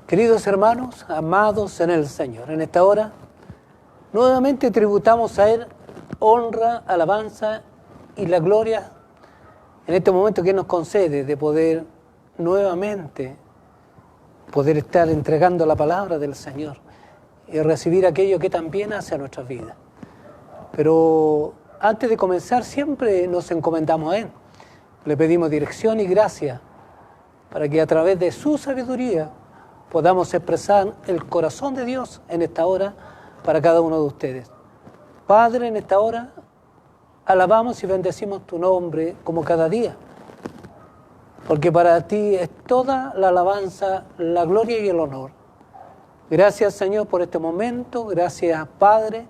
Queridos hermanos, amados en el Señor, en esta hora nuevamente tributamos a Él honra, alabanza y la gloria en este momento que nos concede de poder nuevamente poder estar entregando la palabra del Señor y recibir aquello que también hace a nuestras vidas. Pero antes de comenzar siempre nos encomendamos a Él, le pedimos dirección y gracia para que a través de su sabiduría podamos expresar el corazón de Dios en esta hora para cada uno de ustedes. Padre, en esta hora alabamos y bendecimos tu nombre como cada día, porque para ti es toda la alabanza, la gloria y el honor. Gracias, Señor, por este momento. Gracias, Padre,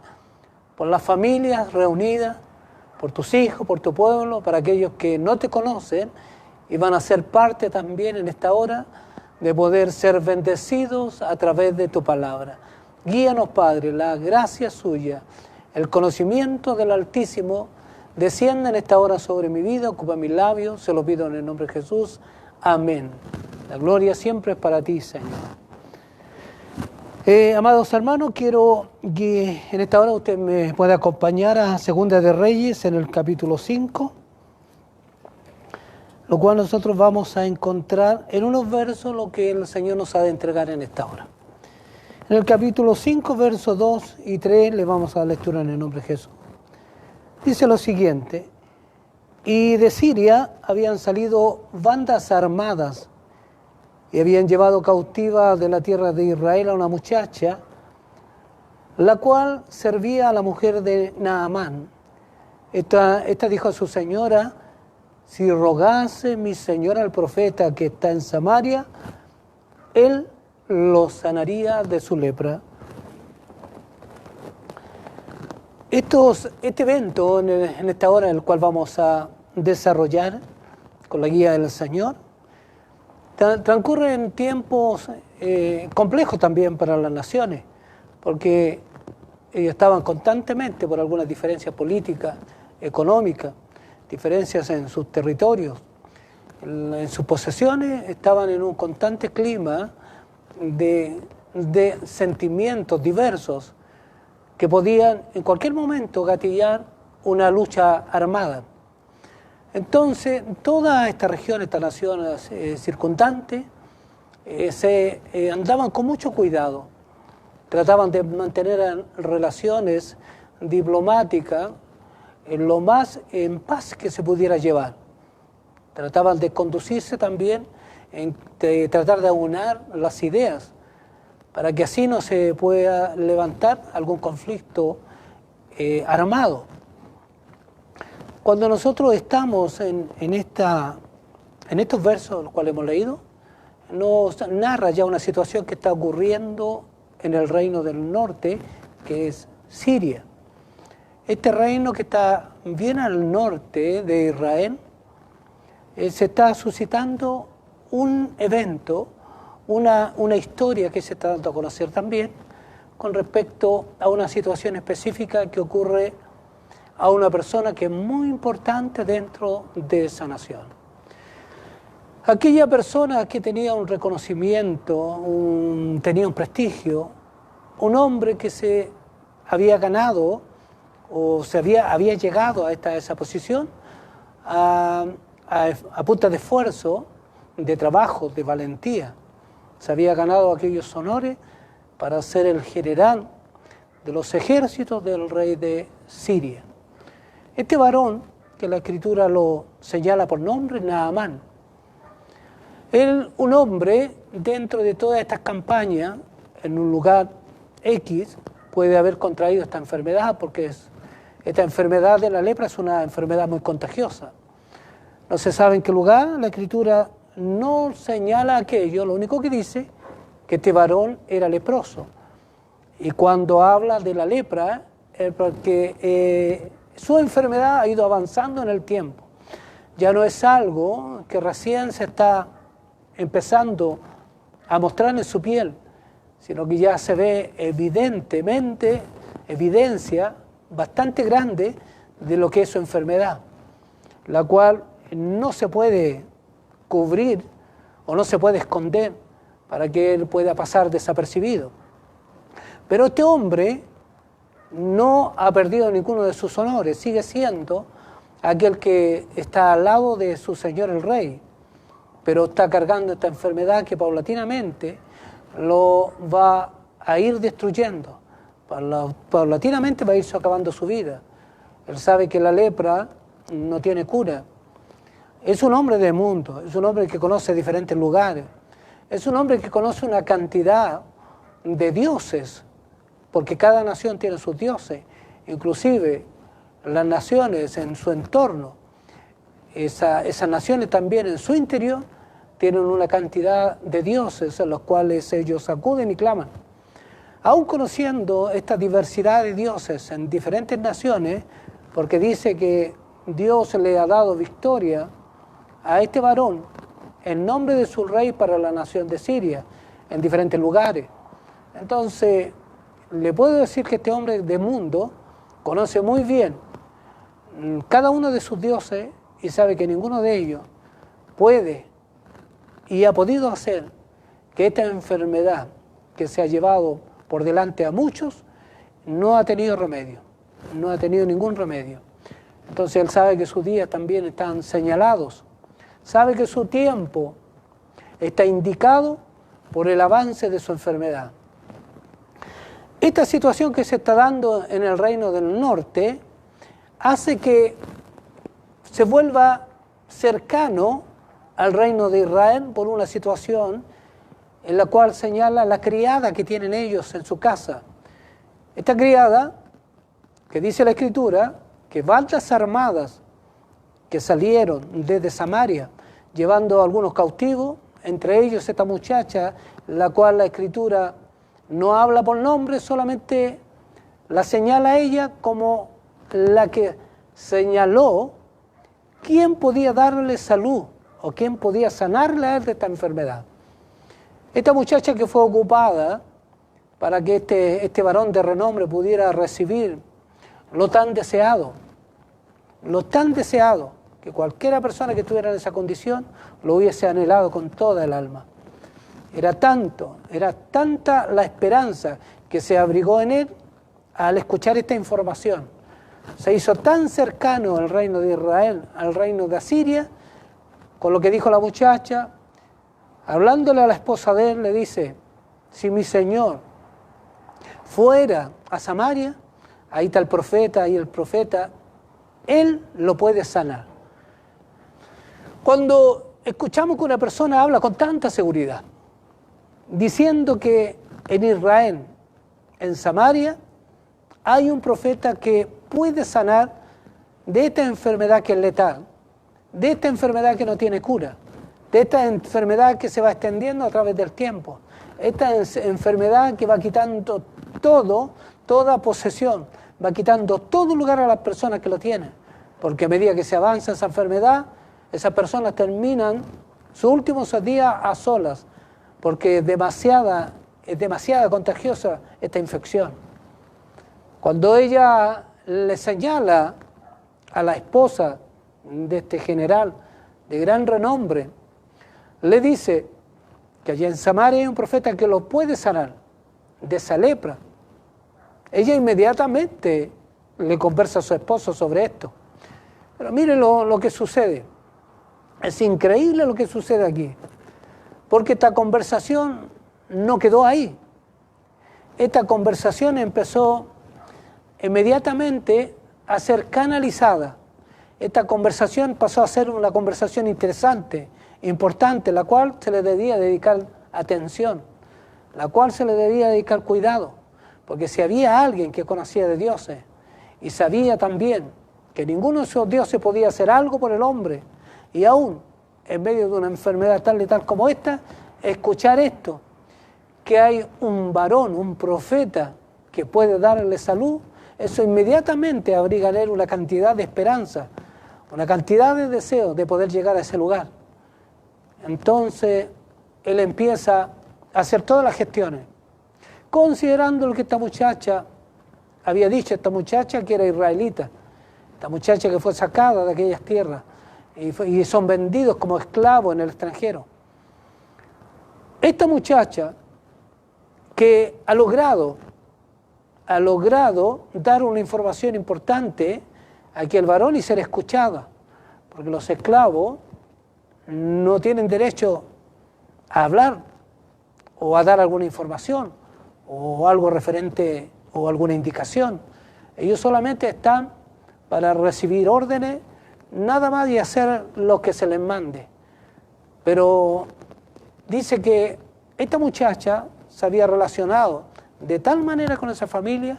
por las familias reunidas, por tus hijos, por tu pueblo, para aquellos que no te conocen y van a ser parte también en esta hora de poder ser bendecidos a través de tu palabra. Guíanos, Padre, la gracia suya, el conocimiento del Altísimo, descienda en esta hora sobre mi vida, ocupa mis labios, se lo pido en el nombre de Jesús. Amén. La gloria siempre es para ti, Señor. Amados hermanos, quiero que en esta hora usted me pueda acompañar a Segunda de Reyes en el capítulo 5, lo cual nosotros vamos a encontrar en unos versos lo que el Señor nos ha de entregar en esta hora. En el capítulo 5, versos 2 y 3, le vamos a dar lectura en el nombre de Jesús. Dice lo siguiente: y de Siria habían salido bandas armadas y habían llevado cautiva de la tierra de Israel a una muchacha, la cual servía a la mujer de Naamán. Esta dijo a su señora: si rogase mi señora al profeta que está en Samaria, él lo sanaría de su lepra. Este evento en esta hora en el cual vamos a desarrollar con la guía del Señor transcurre en tiempos complejos también para las naciones, porque ellos estaban constantemente por algunas diferencias políticas, económicas, diferencias en sus territorios, en sus posesiones, estaban en un constante clima de sentimientos diversos que podían en cualquier momento gatillar una lucha armada. Entonces, toda esta región, estas naciones circundantes, andaban con mucho cuidado, trataban de mantener relaciones diplomáticas lo más en paz que se pudiera llevar. Trataban de conducirse también, de tratar de aunar las ideas, para que así no se pueda levantar algún conflicto armado. Cuando nosotros estamos en estos versos, los cuales hemos leído, nos narra ya una situación que está ocurriendo en el reino del norte, que es Siria. Este reino que está bien al norte de Israel, se está suscitando un evento, una historia que se está dando a conocer también con respecto a una situación específica que ocurre a una persona que es muy importante dentro de esa nación. Aquella persona que tenía un reconocimiento, tenía un prestigio, un hombre que se había ganado o había llegado a esa posición a punta de esfuerzo, de trabajo, de valentía. Se había ganado aquellos honores para ser el general de los ejércitos del rey de Siria. Este varón, que la Escritura lo señala por nombre, Naamán, él, un hombre dentro de todas estas campañas, en un lugar X, puede haber contraído esta enfermedad, porque esta enfermedad de la lepra es una enfermedad muy contagiosa. No se sabe en qué lugar, la Escritura no señala aquello, lo único que dice que este varón era leproso. Y cuando habla de la lepra, es porque su enfermedad ha ido avanzando en el tiempo. Ya no es algo que recién se está empezando a mostrar en su piel, sino que ya se ve evidencia bastante grande de lo que es su enfermedad, la cual no se puede cubrir o no se puede esconder para que él pueda pasar desapercibido. Pero este hombre no ha perdido ninguno de sus honores, sigue siendo aquel que está al lado de su señor el rey, pero está cargando esta enfermedad que paulatinamente lo va a ir destruyendo, paulatinamente va a ir socavando su vida. Él sabe que la lepra no tiene cura. Es un hombre del mundo, es un hombre que conoce diferentes lugares, es un hombre que conoce una cantidad de dioses, porque cada nación tiene sus dioses, inclusive las naciones en su entorno, esas naciones también en su interior tienen una cantidad de dioses a los cuales ellos acuden y claman. Aún conociendo esta diversidad de dioses en diferentes naciones, porque dice que Dios le ha dado victoria a este varón en nombre de su rey para la nación de Siria, en diferentes lugares. Entonces, le puedo decir que este hombre de mundo conoce muy bien cada uno de sus dioses y sabe que ninguno de ellos puede y ha podido hacer que esta enfermedad que se ha llevado por delante a muchos no ha tenido remedio, no ha tenido ningún remedio. Entonces él sabe que sus días también están señalados, sabe que su tiempo está indicado por el avance de su enfermedad. Esta situación que se está dando en el reino del norte hace que se vuelva cercano al reino de Israel por una situación en la cual señala la criada que tienen ellos en su casa. Esta criada, que dice la Escritura, que bandas armadas que salieron desde Samaria llevando a algunos cautivos, entre ellos esta muchacha, la cual la Escritura no habla por nombre, solamente la señala a ella como la que señaló quién podía darle salud o quién podía sanarle a él de esta enfermedad. Esta muchacha que fue ocupada para que este varón de renombre pudiera recibir lo tan deseado, que cualquiera persona que estuviera en esa condición lo hubiese anhelado con toda el alma. Era tanta la esperanza que se abrigó en él al escuchar esta información. Se hizo tan cercano al reino de Israel, al reino de Asiria, con lo que dijo la muchacha, hablándole a la esposa de él, le dice, si mi señor fuera a Samaria, ahí está el profeta, y el profeta, él lo puede sanar. Cuando escuchamos que una persona habla con tanta seguridad, diciendo que en Israel, en Samaria, hay un profeta que puede sanar de esta enfermedad que es letal, de esta enfermedad que no tiene cura, de esta enfermedad que se va extendiendo a través del tiempo, esta enfermedad que va quitando toda posesión, va quitando todo lugar a las personas que lo tienen, porque a medida que se avanza esa enfermedad, esas personas terminan sus últimos días a solas, porque es demasiada contagiosa esta infección. Cuando ella le señala a la esposa de este general de gran renombre, le dice que allá en Samaria hay un profeta que lo puede sanar de esa lepra. Ella inmediatamente le conversa a su esposo sobre esto. Pero mire lo que sucede. Es increíble lo que sucede aquí. Porque esta conversación no quedó ahí. Esta conversación empezó inmediatamente a ser canalizada. Esta conversación pasó a ser una conversación interesante, importante, la cual se le debía dedicar atención, la cual se le debía dedicar cuidado, porque si había alguien que conocía de dioses y sabía también que ninguno de esos dioses podía hacer algo por el hombre, y aún en medio de una enfermedad tal y tal como esta, escuchar esto, que hay un varón, un profeta que puede darle salud, eso inmediatamente abriga en él una cantidad de esperanza, una cantidad de deseo de poder llegar a ese lugar. Entonces, él empieza a hacer todas las gestiones, considerando lo que esta muchacha había dicho, esta muchacha que era israelita, esta muchacha que fue sacada de aquellas tierras y son vendidos como esclavos en el extranjero. esta muchacha que ha logrado dar una información importante a aquel varón y ser escuchada, porque los esclavos no tienen derecho a hablar o a dar alguna información o algo referente o alguna indicación. Ellos solamente están para recibir órdenes, nada más, y hacer lo que se les mande. Pero dice que esta muchacha se había relacionado de tal manera con esa familia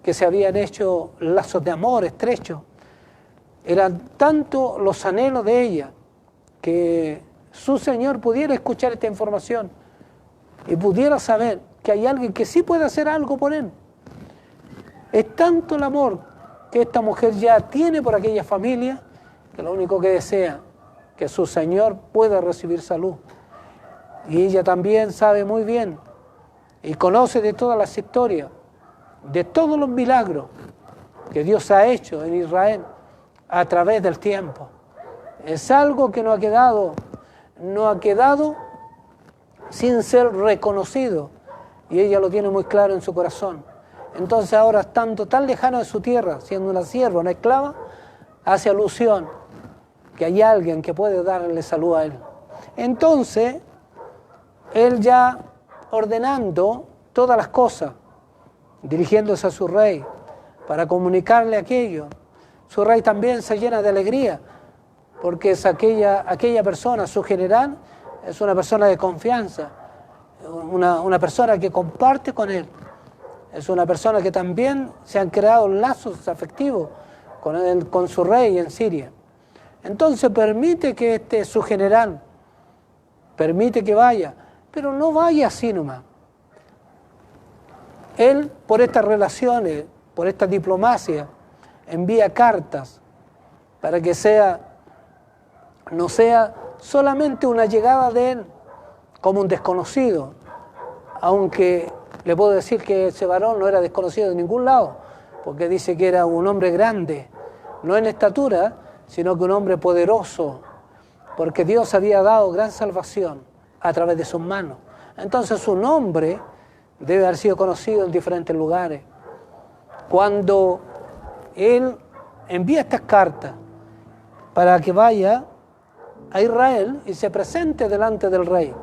que se habían hecho lazos de amor estrechos. Eran tanto los anhelos de ella que su Señor pudiera escuchar esta información y pudiera saber que hay alguien que sí puede hacer algo por él. Es tanto el amor que esta mujer ya tiene por aquella familia que lo único que desea que su Señor pueda recibir salud. Y ella también sabe muy bien y conoce de todas las historias, de todos los milagros que Dios ha hecho en Israel a través del tiempo. Es algo que no ha quedado sin ser reconocido, y ella lo tiene muy claro en su corazón. Entonces ahora, estando tan lejano de su tierra, siendo una sierva, una esclava, hace alusión que hay alguien que puede darle salud a él. Entonces, él ya ordenando todas las cosas, dirigiéndose a su rey para comunicarle aquello, su rey también se llena de alegría, porque es aquella persona, su general, es una persona de confianza, una persona que comparte con él, es una persona que también se han creado lazos afectivos con su rey en Siria. Entonces permite que su general, permite que vaya, pero no vaya así nomás. Él, por estas relaciones, por esta diplomacia, envía cartas para que no sea solamente una llegada de él como un desconocido, aunque le puedo decir que ese varón no era desconocido de ningún lado, porque dice que era un hombre grande, no en estatura, sino que un hombre poderoso, porque Dios había dado gran salvación a través de sus manos. Entonces su nombre debe haber sido conocido en diferentes lugares. Cuando él envía estas cartas para que vaya a Israel y se presente delante del rey,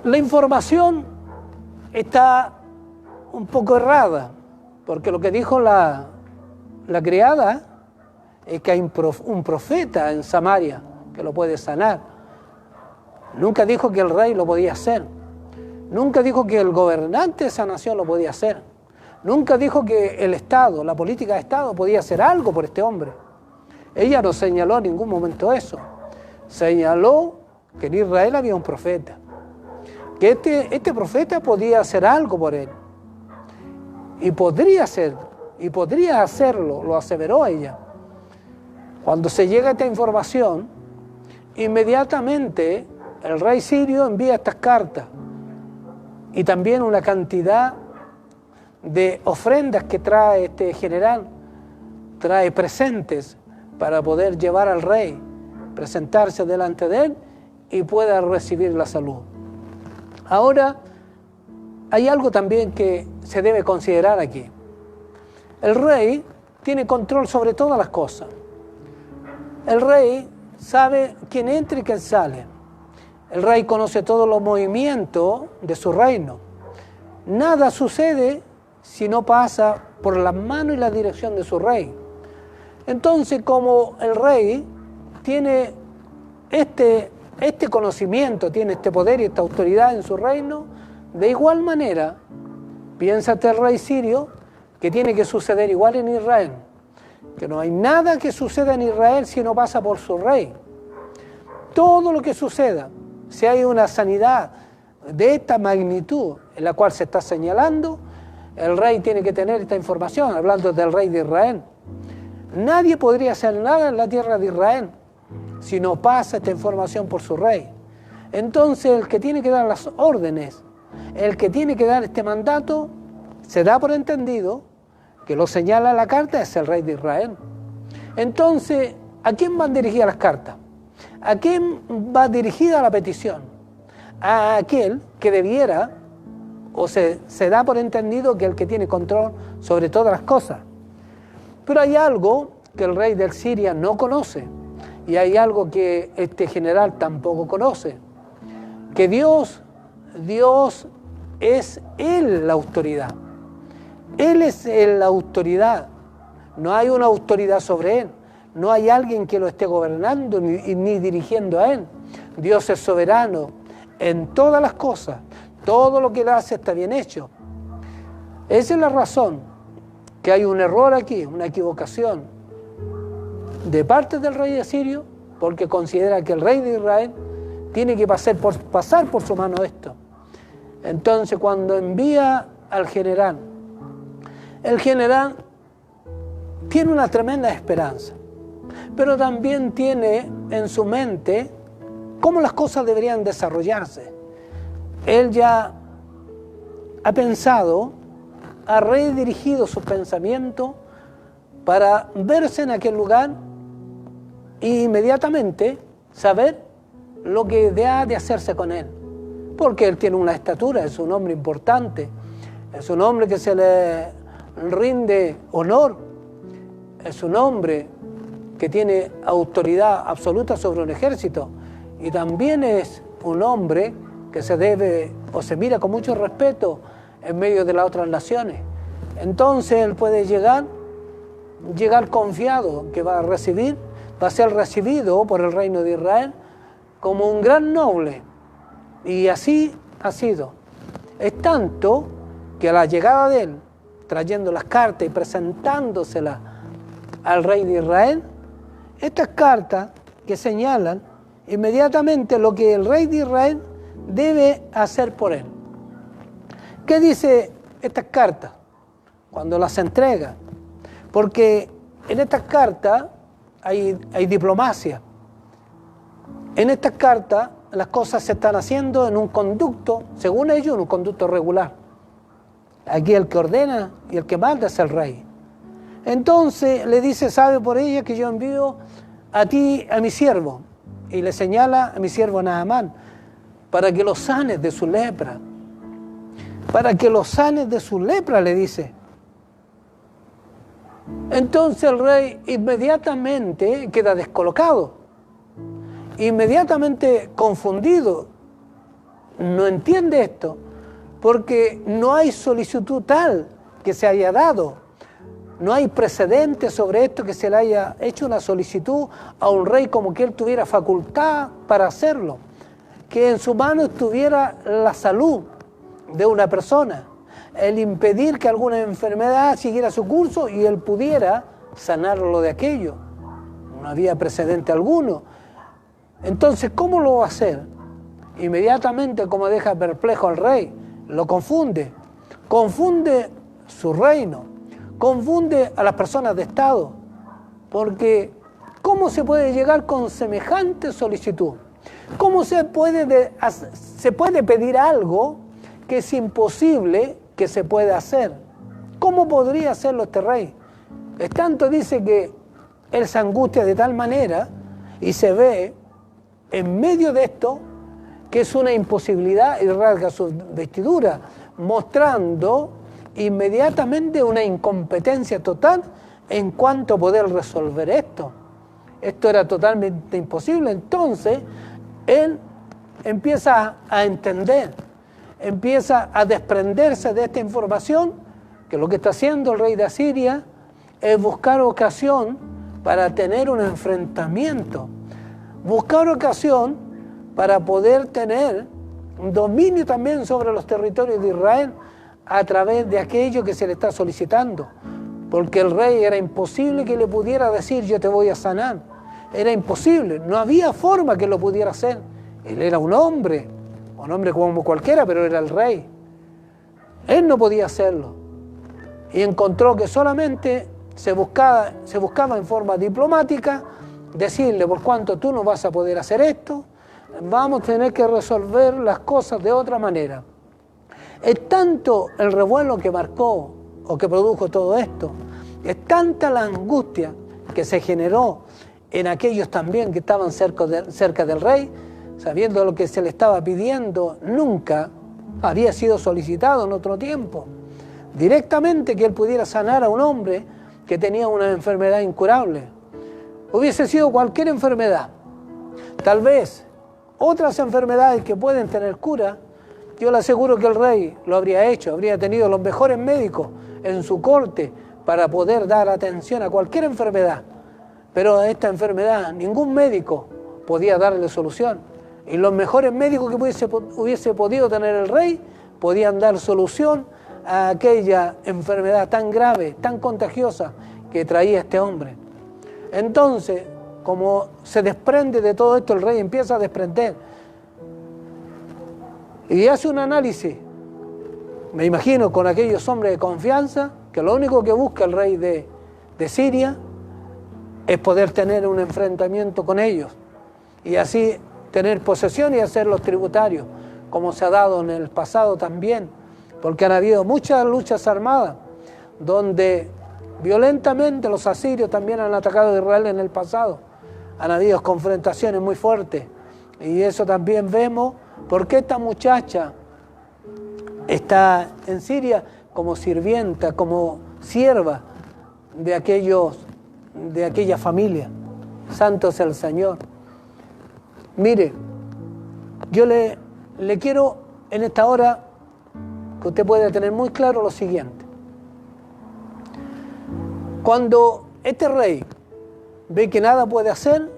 la información está un poco errada, porque lo que dijo la criada es que hay un profeta en Samaria que lo puede sanar. Nunca dijo que el rey lo podía hacer. Nunca dijo que el gobernante de esa nación lo podía hacer. Nunca dijo que el Estado, la política de Estado, podía hacer algo por este hombre. Ella no señaló en ningún momento eso. Señaló que en Israel había un profeta, que este profeta podía hacer algo por él. Y podría hacerlo, lo aseveró ella. Cuando se llega a esta información, inmediatamente el rey sirio envía estas cartas y también una cantidad de ofrendas que trae este general, trae presentes para poder llevar al rey, presentarse delante de él y pueda recibir la salud. Ahora, hay algo también que se debe considerar aquí. El rey tiene control sobre todas las cosas. El rey sabe quién entra y quién sale. El rey conoce todos los movimientos de su reino. Nada sucede si no pasa por la mano y la dirección de su rey. Entonces, como el rey tiene este conocimiento, tiene este poder y esta autoridad en su reino, de igual manera, piénsate el rey sirio, que tiene que suceder igual en Israel, que no hay nada que suceda en Israel si no pasa por su rey. Todo lo que suceda, si hay una sanidad de esta magnitud en la cual se está señalando, el rey tiene que tener esta información, hablando del rey de Israel. Nadie podría hacer nada en la tierra de Israel si no pasa esta información por su rey. Entonces el que tiene que dar las órdenes, el que tiene que dar este mandato, se da por entendido que lo señala la carta, es el rey de Israel. Entonces, ¿a quién van dirigidas las cartas? ¿A quién va dirigida la petición? A aquel que debiera, o se da por entendido que el que tiene control sobre todas las cosas. Pero hay algo que el rey de Siria no conoce, y hay algo que este general tampoco conoce, que Dios es Él la autoridad. Él es la autoridad, no hay una autoridad sobre Él, no hay alguien que lo esté gobernando ni dirigiendo a Él. Dios es soberano en todas las cosas, todo lo que Él hace está bien hecho. Esa es la razón que hay un error aquí, una equivocación de parte del rey asirio, porque considera que el rey de Israel tiene que pasar por su mano esto. Entonces, cuando envía al general, el general tiene una tremenda esperanza, pero también tiene en su mente cómo las cosas deberían desarrollarse. Él ya ha pensado, ha redirigido su pensamiento para verse en aquel lugar e inmediatamente saber lo que ha de hacerse con él. Porque él tiene una estatura, es un hombre importante, es un hombre que se le rinde honor, es un hombre que tiene autoridad absoluta sobre un ejército, y también es un hombre que se debe o se mira con mucho respeto en medio de las otras naciones. Entonces él puede llegar confiado que va a ser recibido por el reino de Israel como un gran noble, y así ha sido. Es tanto que a la llegada de él, trayendo las cartas y presentándoselas al rey de Israel, estas cartas que señalan inmediatamente lo que el rey de Israel debe hacer por él. ¿Qué dice estas cartas cuando las entrega? Porque en estas cartas hay diplomacia. En estas cartas las cosas se están haciendo en un conducto, según ellos, en un conducto regular. Aquí el que ordena y el que manda es el rey. Entonces le dice, sabe por ella que yo envío a ti, a mi siervo, y le señala a mi siervo Naamán, para que lo sanes de su lepra. Para que lo sanes de su lepra, le dice. Entonces el rey inmediatamente queda descolocado, inmediatamente confundido. No entiende esto, porque no hay solicitud tal que se haya dado. No hay precedente sobre esto que se le haya hecho una solicitud a un rey como que él tuviera facultad para hacerlo, que en su mano estuviera la salud de una persona, el impedir que alguna enfermedad siguiera su curso y él pudiera sanarlo de aquello. No había precedente alguno. Entonces, ¿cómo lo va a hacer? Inmediatamente, como deja perplejo al rey, lo confunde su reino, confunde a las personas de Estado, porque ¿cómo se puede llegar con semejante solicitud? ¿Cómo se puede pedir algo que es imposible que se pueda hacer? ¿Cómo podría hacerlo este rey? Es tanto, dice, que él se angustia de tal manera y se ve en medio de esto que es una imposibilidad, y rasga su vestidura, mostrando inmediatamente una incompetencia total en cuanto a poder resolver esto. Esto era totalmente imposible. Entonces él empieza a entender, empieza a desprenderse de esta información, que lo que está haciendo el rey de Asiria es buscar ocasión para tener un enfrentamiento, buscar ocasión para poder tener un dominio también sobre los territorios de Israel a través de aquello que se le está solicitando, porque el rey era imposible que le pudiera decir yo te voy a sanar, era imposible, no había forma que lo pudiera hacer. Él era un hombre como cualquiera, pero era el rey. Él no podía hacerlo, y encontró que solamente se buscaba en forma diplomática decirle, por cuanto tú no vas a poder hacer esto, vamos a tener que resolver las cosas de otra manera. Es tanto el revuelo que marcó o que produjo todo esto, es tanta la angustia que se generó en aquellos también que estaban cerca del rey, sabiendo lo que se le estaba pidiendo, nunca había sido solicitado en otro tiempo. Directamente que él pudiera sanar a un hombre que tenía una enfermedad incurable. Hubiese sido cualquier enfermedad. Tal vez otras enfermedades que pueden tener cura, yo le aseguro que el rey lo habría hecho, habría tenido los mejores médicos en su corte para poder dar atención a cualquier enfermedad. Pero a esta enfermedad ningún médico podía darle solución. Y los mejores médicos que hubiese podido tener el rey podían dar solución a aquella enfermedad tan grave, tan contagiosa que traía este hombre. Entonces, como se desprende de todo esto, el rey empieza a desprender y hace un análisis, me imagino, con aquellos hombres de confianza, que lo único que busca el rey de Siria es poder tener un enfrentamiento con ellos y así tener posesión y hacerlos tributarios, como se ha dado en el pasado también, porque han habido muchas luchas armadas donde violentamente los asirios también han atacado a Israel en el pasado. Han habido confrontaciones muy fuertes y eso también vemos porque esta muchacha está en Siria como sirvienta, como sierva de aquella familia. Santo es el Señor. Mire, yo le quiero en esta hora que usted pueda tener muy claro lo siguiente. Cuando este rey ve que nada puede hacer,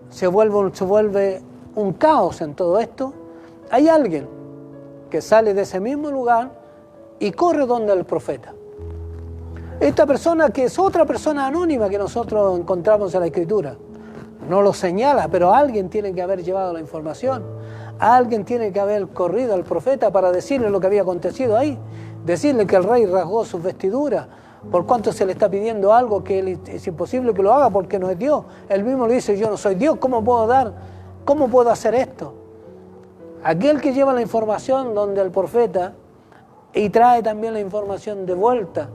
se vuelve un caos en todo esto, hay alguien que sale de ese mismo lugar y corre donde el profeta. Esta persona, que es otra persona anónima que nosotros encontramos en la Escritura, no lo señala, pero alguien tiene que haber llevado la información, alguien tiene que haber corrido al profeta para decirle lo que había acontecido ahí, decirle que el rey rasgó sus vestiduras, por cuanto se le está pidiendo algo que es imposible que lo haga porque no es Dios. Él mismo le dice, yo no soy Dios, ¿cómo puedo hacer esto? Aquel que lleva la información donde el profeta y trae también la información de vuelta,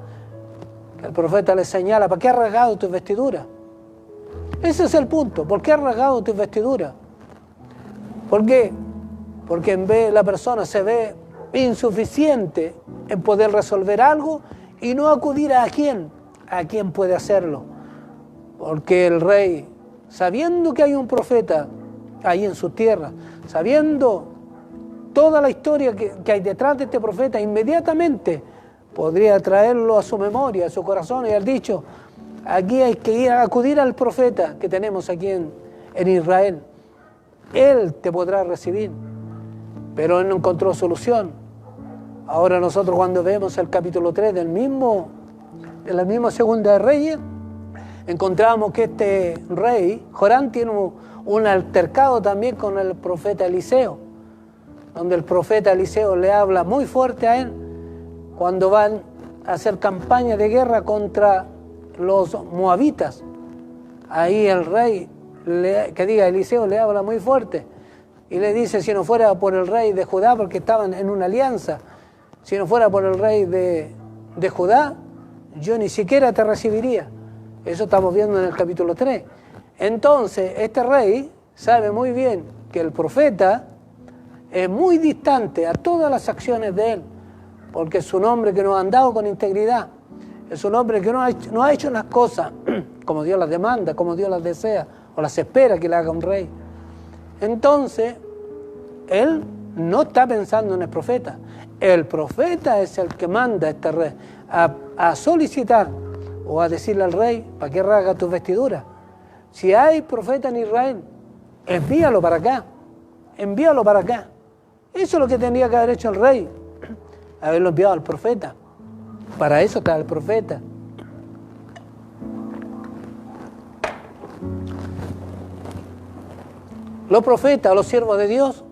que el profeta le señala, ¿para qué has rasgado tus vestiduras? Ese es el punto, ¿por qué has rasgado tus vestiduras? ¿Por qué? Porque en vez la persona se ve insuficiente en poder resolver algo y no acudir a quién puede hacerlo. Porque el rey, sabiendo que hay un profeta ahí en su tierra, sabiendo toda la historia que hay detrás de este profeta, inmediatamente podría traerlo a su memoria, a su corazón y haber dicho, aquí hay que ir a acudir al profeta que tenemos aquí en Israel. Él te podrá recibir, pero él no encontró solución. Ahora nosotros cuando vemos el capítulo 3 de la misma Segunda de Reyes, encontramos que este rey, Joram, tiene un altercado también con el profeta Eliseo, donde el profeta Eliseo le habla muy fuerte a él cuando van a hacer campaña de guerra contra los moabitas. Ahí el rey, Eliseo le habla muy fuerte y le dice, si no fuera por el rey de Judá, porque estaban en una alianza, si no fuera por el rey de Judá, yo ni siquiera te recibiría. Eso estamos viendo en el capítulo 3. Entonces, este rey sabe muy bien que el profeta es muy distante a todas las acciones de él, porque es un hombre que no ha andado con integridad, es un hombre que no ha hecho las cosas como Dios las demanda, como Dios las desea, o las espera que le haga un rey. Entonces, él no está pensando en el profeta. El profeta es el que manda a este rey a solicitar o a decirle al rey, ¿para qué rasga tus vestiduras? Si hay profeta en Israel, envíalo para acá, envíalo para acá. Eso es lo que tendría que haber hecho el rey, haberlo enviado al profeta. Para eso está el profeta. Los profetas, los siervos de Dios,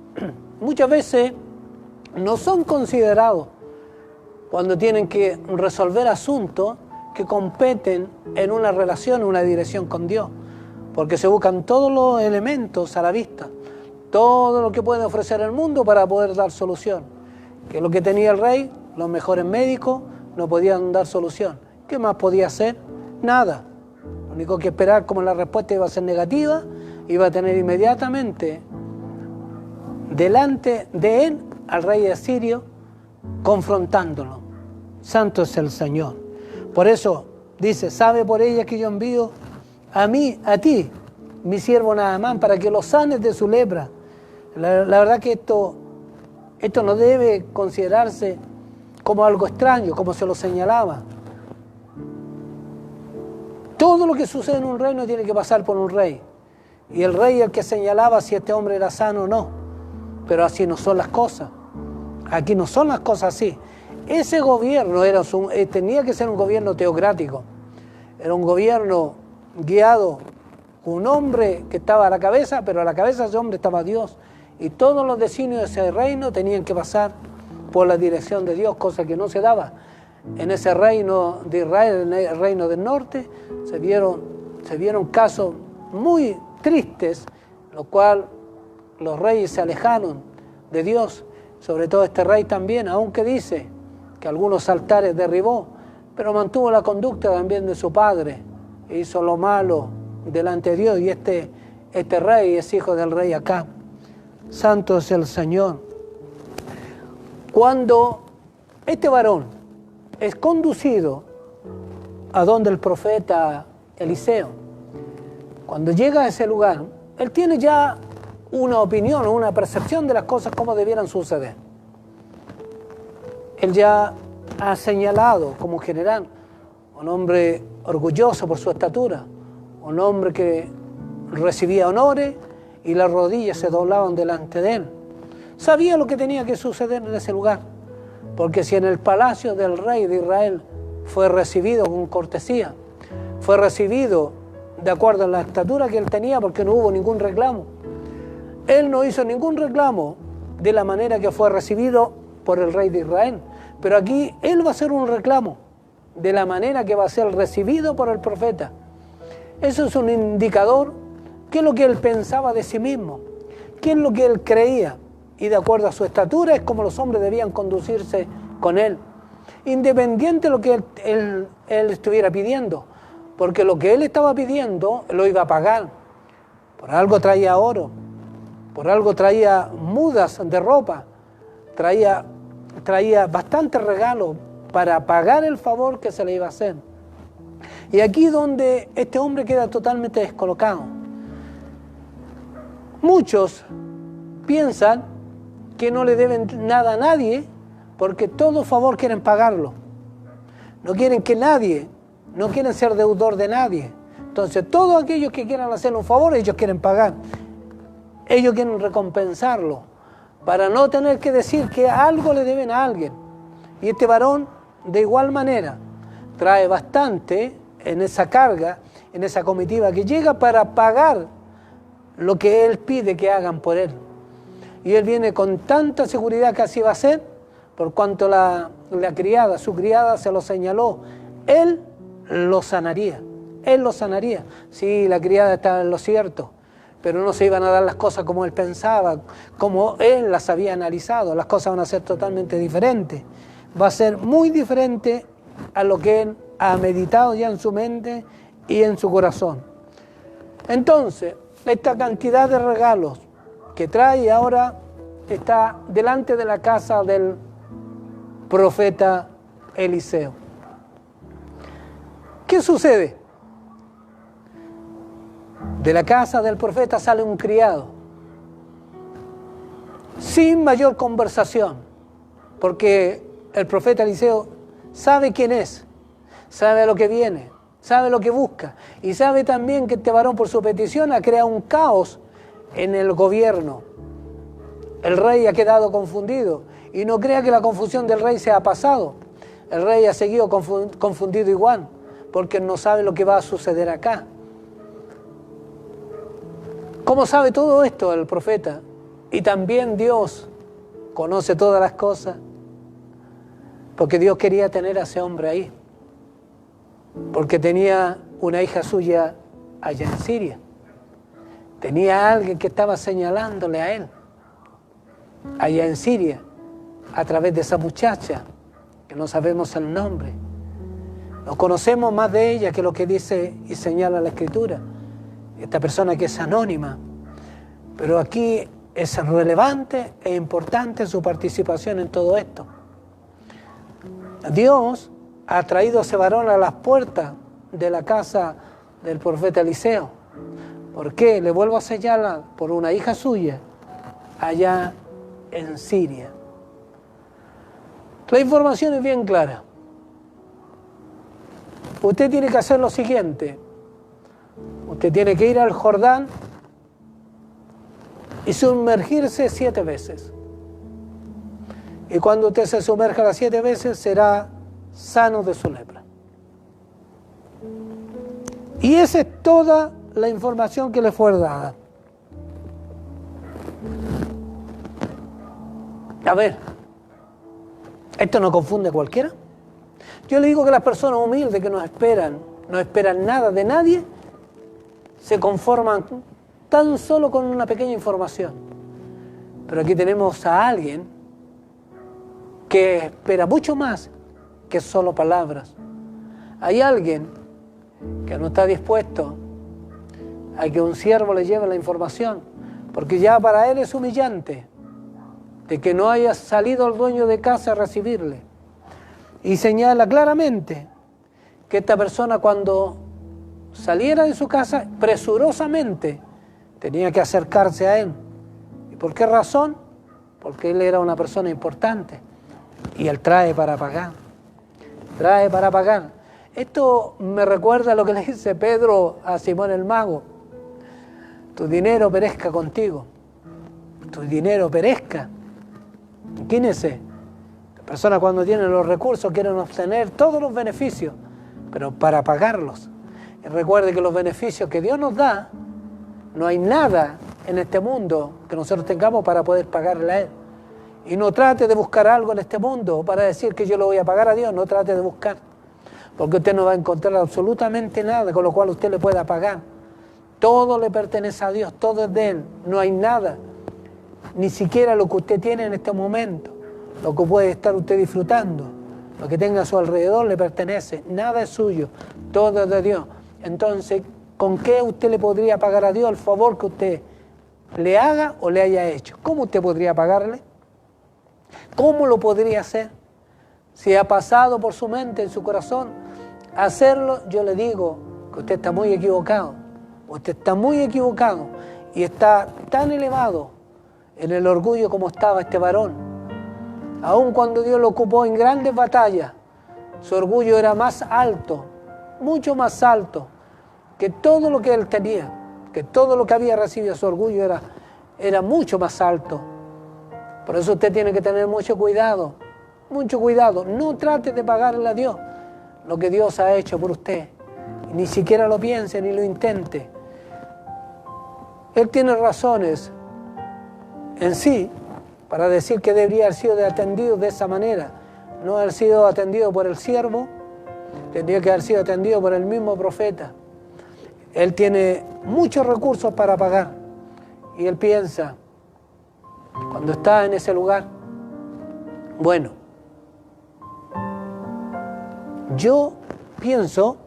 muchas veces no son considerados cuando tienen que resolver asuntos que competen en una relación, una dirección con Dios, porque se buscan todos los elementos a la vista, todo lo que puede ofrecer el mundo para poder dar solución. Que lo que tenía el rey, los mejores médicos, no podían dar solución. ¿Qué más podía hacer? Nada. Lo único que esperar, como la respuesta iba a ser negativa, iba a tener inmediatamente delante de él al rey asirio, confrontándolo. Santo es el Señor. Por eso dice, sabe por ella que yo envío a ti, mi siervo Naamán, para que lo sanes de su lepra. La verdad que esto no debe considerarse como algo extraño, como se lo señalaba. Todo lo que sucede en un reino tiene que pasar por un rey. Y el rey es el que señalaba si este hombre era sano o no. Pero así no son las cosas. Aquí no son las cosas así. Ese gobierno tenía que ser un gobierno teocrático. Era un gobierno guiado por un hombre que estaba a la cabeza, pero a la cabeza de ese hombre estaba Dios. Y todos los designios de ese reino tenían que pasar por la dirección de Dios, cosa que no se daba. En ese reino de Israel, en el reino del norte, se vieron casos muy tristes, en los cuales los reyes se alejaron de Dios, sobre todo este rey también, aunque dice que algunos altares derribó, pero mantuvo la conducta también de su padre, e hizo lo malo delante de Dios, y este rey es hijo del rey Acab. Santo es el Señor. Cuando este varón es conducido a donde el profeta Eliseo, cuando llega a ese lugar, él tiene ya una opinión o una percepción de las cosas como debieran suceder. Él ya ha señalado como general un hombre orgulloso por su estatura, un hombre que recibía honores y las rodillas se doblaban delante de él. Sabía lo que tenía que suceder en ese lugar, porque si en el palacio del rey de Israel fue recibido con cortesía, fue recibido de acuerdo a la estatura que él tenía, porque no hubo ningún reclamo. Él no hizo ningún reclamo de la manera que fue recibido por el rey de Israel, pero aquí él va a hacer un reclamo de la manera que va a ser recibido por el profeta. Eso es un indicador, qué es lo que él pensaba de sí mismo, qué es lo que él creía, y de acuerdo a su estatura es como los hombres debían conducirse con él, independiente de lo que él estuviera pidiendo, porque lo que él estaba pidiendo lo iba a pagar. Por algo traía oro, por algo traía mudas de ropa, traía bastantes regalos para pagar el favor que se le iba a hacer. Y aquí donde este hombre queda totalmente descolocado. Muchos piensan que no le deben nada a nadie porque todo favor quieren pagarlo. No quieren que nadie, no quieren ser deudor de nadie. Entonces todos aquellos que quieran hacerle un favor, ellos quieren pagar. Ellos quieren recompensarlo para no tener que decir que algo le deben a alguien. Y este varón, de igual manera, trae bastante en esa carga, en esa comitiva que llega para pagar lo que él pide que hagan por él. Y él viene con tanta seguridad que así va a ser, por cuanto su criada se lo señaló. Él lo sanaría, él lo sanaría. Sí, la criada estaba en lo cierto, pero no se iban a dar las cosas como él pensaba, como él las había analizado. Las cosas van a ser totalmente diferentes. Va a ser muy diferente a lo que él ha meditado ya en su mente y en su corazón. Entonces, esta cantidad de regalos que trae ahora está delante de la casa del profeta Eliseo. ¿Qué sucede? De la casa del profeta sale un criado, sin mayor conversación, porque el profeta Eliseo sabe quién es, sabe a lo que viene, sabe lo que busca, y sabe también que este varón por su petición ha creado un caos en el gobierno. El rey ha quedado confundido, y no crea que la confusión del rey se ha pasado. El rey ha seguido confundido igual, porque no sabe lo que va a suceder acá. ¿Cómo sabe todo esto el profeta? Y también Dios conoce todas las cosas, porque Dios quería tener a ese hombre ahí, porque tenía una hija suya allá en Siria, tenía a alguien que estaba señalándole a él allá en Siria, a través de esa muchacha, que no sabemos el nombre. No conocemos más de ella que lo que dice y señala la Escritura. Esta persona que es anónima. Pero aquí es relevante e importante su participación en todo esto. Dios ha traído a ese varón a las puertas de la casa del profeta Eliseo. ¿Por qué? Le vuelvo a señalar, por una hija suya allá en Siria. La información es bien clara. Usted tiene que hacer lo siguiente. Usted tiene que ir al Jordán y sumergirse 7 veces. Y cuando usted se sumerja las 7 veces, será sano de su lepra. Y esa es toda la información que le fue dada. A ver, ¿esto no confunde a cualquiera? Yo le digo que las personas humildes que no esperan nada de nadie, se conforman tan solo con una pequeña información. Pero aquí tenemos a alguien que espera mucho más que solo palabras. Hay alguien que no está dispuesto a que un siervo le lleve la información, porque ya para él es humillante de que no haya salido el dueño de casa a recibirle. Y señala claramente que esta persona, cuando saliera de su casa, presurosamente tenía que acercarse a él. ¿Y por qué razón? Porque él era una persona importante y él trae para pagar. Trae para pagar. Esto me recuerda a lo que le dice Pedro a Simón el Mago. Tu dinero perezca contigo. Tu dinero perezca. Imagínense, las personas cuando tienen los recursos quieren obtener todos los beneficios, pero para pagarlos. Y recuerde que los beneficios que Dios nos da, no hay nada en este mundo que nosotros tengamos para poder pagarle a Él. Y no trate de buscar algo en este mundo para decir que yo lo voy a pagar a Dios, no trate de buscar. Porque usted no va a encontrar absolutamente nada con lo cual usted le pueda pagar. Todo le pertenece a Dios, todo es de Él, no hay nada. Ni siquiera lo que usted tiene en este momento, lo que puede estar usted disfrutando, lo que tenga a su alrededor le pertenece, nada es suyo, todo es de Dios. Entonces, ¿con qué usted le podría pagar a Dios el favor que usted le haga o le haya hecho? ¿Cómo usted podría pagarle? ¿Cómo lo podría hacer? Si ha pasado por su mente, en su corazón, hacerlo, yo le digo que usted está muy equivocado. Usted está muy equivocado y está tan elevado en el orgullo como estaba este varón. Aun cuando Dios lo ocupó en grandes batallas, su orgullo era más alto, mucho más alto que todo lo que él tenía, que todo lo que había recibido. Su orgullo era mucho más alto. Por eso usted tiene que tener mucho cuidado, mucho cuidado. No trate de pagarle a Dios lo que Dios ha hecho por usted. Ni siquiera lo piense ni lo intente. Él tiene razones en sí para decir que debería haber sido atendido de esa manera. No haber sido atendido por el siervo, tendría que haber sido atendido por el mismo profeta. Él tiene muchos recursos para pagar y él piensa, cuando está en ese lugar, bueno, yo pienso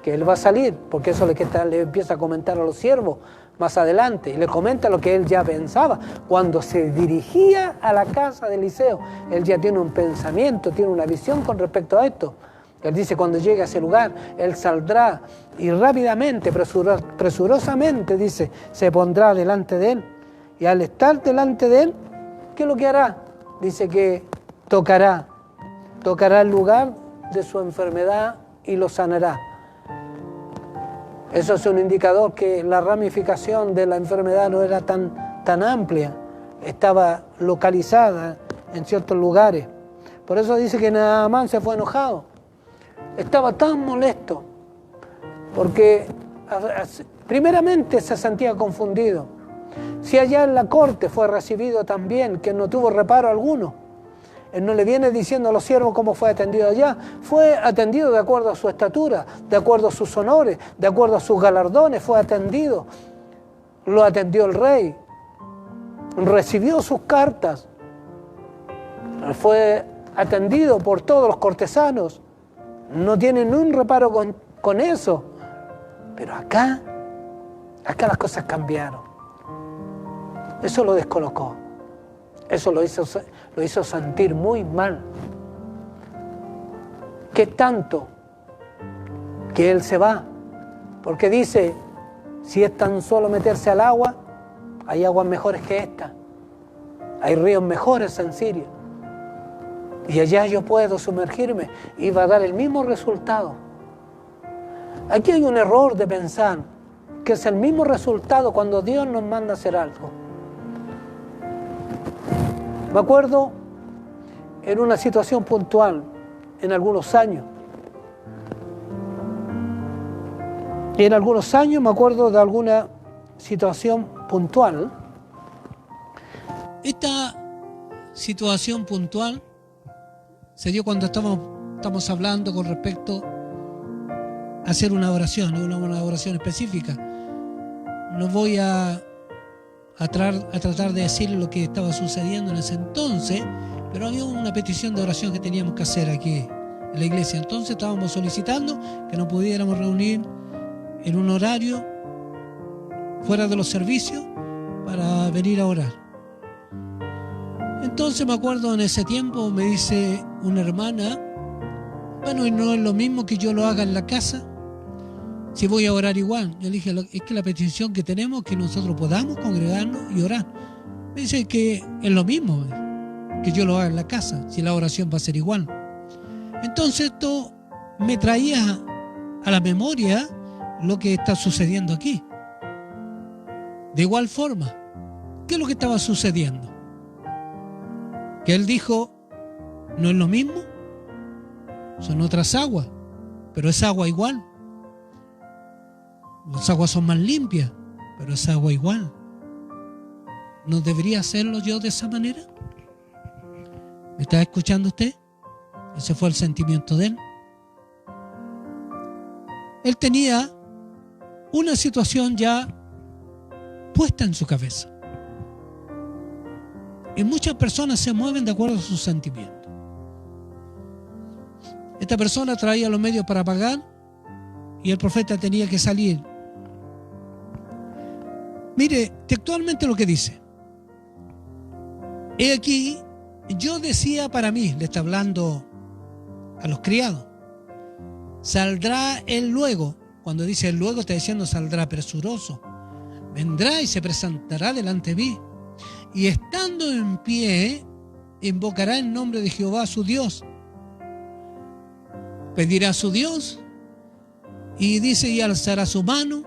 que él va a salir, porque eso le empieza a comentar a los siervos más adelante, y le comenta lo que él ya pensaba. Cuando se dirigía a la casa de Eliseo, él ya tiene un pensamiento, tiene una visión con respecto a esto. Él dice, cuando llegue a ese lugar, él saldrá y rápidamente, presurosamente, dice, se pondrá delante de él. Y al estar delante de él, ¿qué es lo que hará? Dice que tocará el lugar de su enfermedad y lo sanará. Eso es un indicador que la ramificación de la enfermedad no era tan amplia, estaba localizada en ciertos lugares. Por eso dice que Naamán se fue enojado. Estaba tan molesto, porque primeramente se sentía confundido. Si allá en la corte fue recibido también, que no tuvo reparo alguno, él no le viene diciendo a los siervos cómo fue atendido allá. Fue atendido de acuerdo a su estatura, de acuerdo a sus honores, de acuerdo a sus galardones, fue atendido. Lo atendió el rey, recibió sus cartas, fue atendido por todos los cortesanos, no tienen un reparo con eso. Pero acá las cosas cambiaron. Eso lo descolocó. Eso lo hizo sentir muy mal. ¿Qué tanto? Que él se va. Porque dice, si es tan solo meterse al agua, hay aguas mejores que esta. Hay ríos mejores en Siria. Y allá yo puedo sumergirme y va a dar el mismo resultado. Aquí hay un error de pensar que es el mismo resultado cuando Dios nos manda a hacer algo. Me acuerdo en una situación puntual, en algunos años. Y en algunos años me acuerdo de alguna situación puntual. Esta situación puntual se dio cuando estamos hablando con respecto a hacer una oración específica. No voy a tratar de decir lo que estaba sucediendo en ese entonces, pero había una petición de oración que teníamos que hacer aquí en la iglesia. Entonces estábamos solicitando que nos pudiéramos reunir en un horario fuera de los servicios para venir a orar. Entonces me acuerdo en ese tiempo me dice una hermana, bueno, y no es lo mismo que yo lo haga en la casa, si voy a orar igual. Yo le dije, es que la petición que tenemos es que nosotros podamos congregarnos y orar. Me dice que es lo mismo que yo lo haga en la casa, si la oración va a ser igual. Entonces esto me traía a la memoria lo que está sucediendo aquí. De igual forma, ¿qué es lo que estaba sucediendo? Que él dijo, no es lo mismo, son otras aguas, pero es agua igual. Las aguas son más limpias, pero es agua igual. ¿No debería hacerlo yo de esa manera? ¿Me está escuchando usted? Ese fue el sentimiento de él. Él tenía una situación ya puesta en su cabeza. Y muchas personas se mueven de acuerdo a sus sentimientos. Esta persona traía los medios para pagar y el profeta tenía que salir. Mire, textualmente lo que dice. He aquí, yo decía para mí, le está hablando a los criados, saldrá él luego. Cuando dice él luego está diciendo saldrá presuroso. Vendrá y se presentará delante de mí. Y estando en pie, invocará el nombre de Jehová su Dios. Pedirá a su Dios y dice y alzará su mano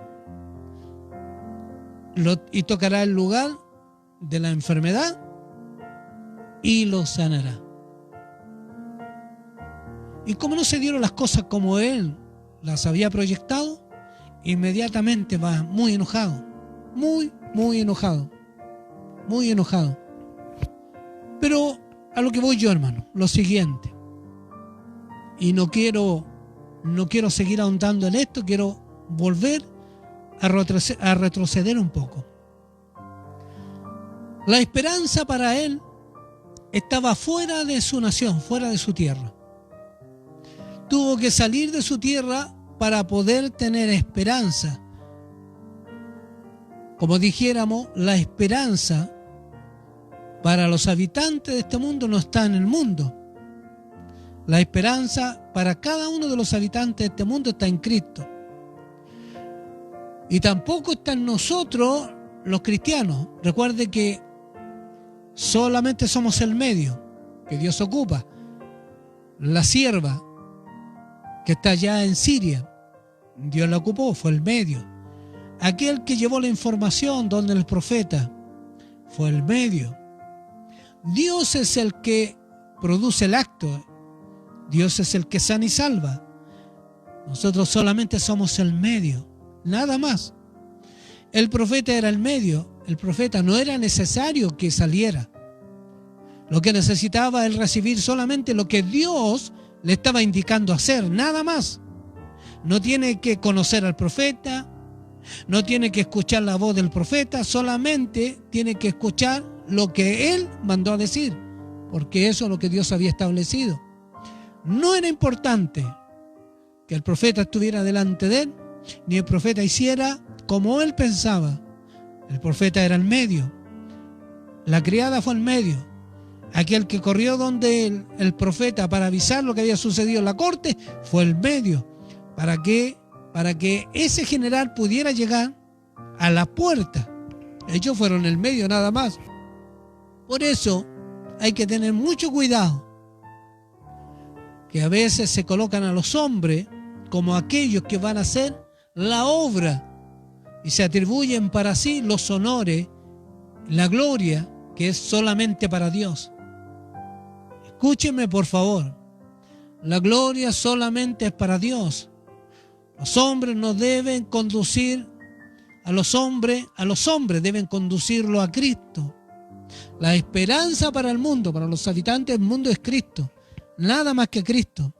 y tocará el lugar de la enfermedad y lo sanará. Y como no se dieron las cosas como él las había proyectado, inmediatamente va muy enojado, muy enojado. Muy enojado. Pero a lo que voy yo, hermano, lo siguiente. Y no quiero seguir ahondando en esto, quiero volver a retroceder un poco. La esperanza para él estaba fuera de su nación, fuera de su tierra. Tuvo que salir de su tierra para poder tener esperanza. Como dijéramos, la esperanza para los habitantes de este mundo no está en el mundo. La esperanza para cada uno de los habitantes de este mundo está en Cristo. Y tampoco está en nosotros los cristianos. Recuerde que solamente somos el medio que Dios ocupa. La sierva que está allá en Siria, Dios la ocupó, fue el medio. Aquel que llevó la información donde el profeta, fue el medio. Dios es el que produce el acto. Dios es el que sana y salva. Nosotros solamente somos el medio, nada más. El profeta era el medio. El profeta no era necesario que saliera. Lo que necesitaba es recibir solamente lo que Dios le estaba indicando hacer, nada más. No tiene que conocer al profeta, no tiene que escuchar la voz del profeta, solamente tiene que escuchar lo que él mandó a decir, porque eso es lo que Dios había establecido. No era importante que el profeta estuviera delante de él, ni el profeta hiciera como él pensaba. El profeta era el medio. La criada fue el medio. Aquel que corrió donde el profeta para avisar lo que había sucedido en la corte fue el medio. ¿Para qué? Para que ese general pudiera llegar a la puerta. Ellos fueron el medio nada más. Por eso hay que tener mucho cuidado, que a veces se colocan a los hombres como aquellos que van a hacer la obra y se atribuyen para sí los honores, la gloria que es solamente para Dios. Escúchenme por favor, la gloria solamente es para Dios. Los hombres no deben conducir a los hombres deben conducirlo a Cristo. La esperanza para el mundo, para los habitantes del mundo es Cristo, nada más que Cristo.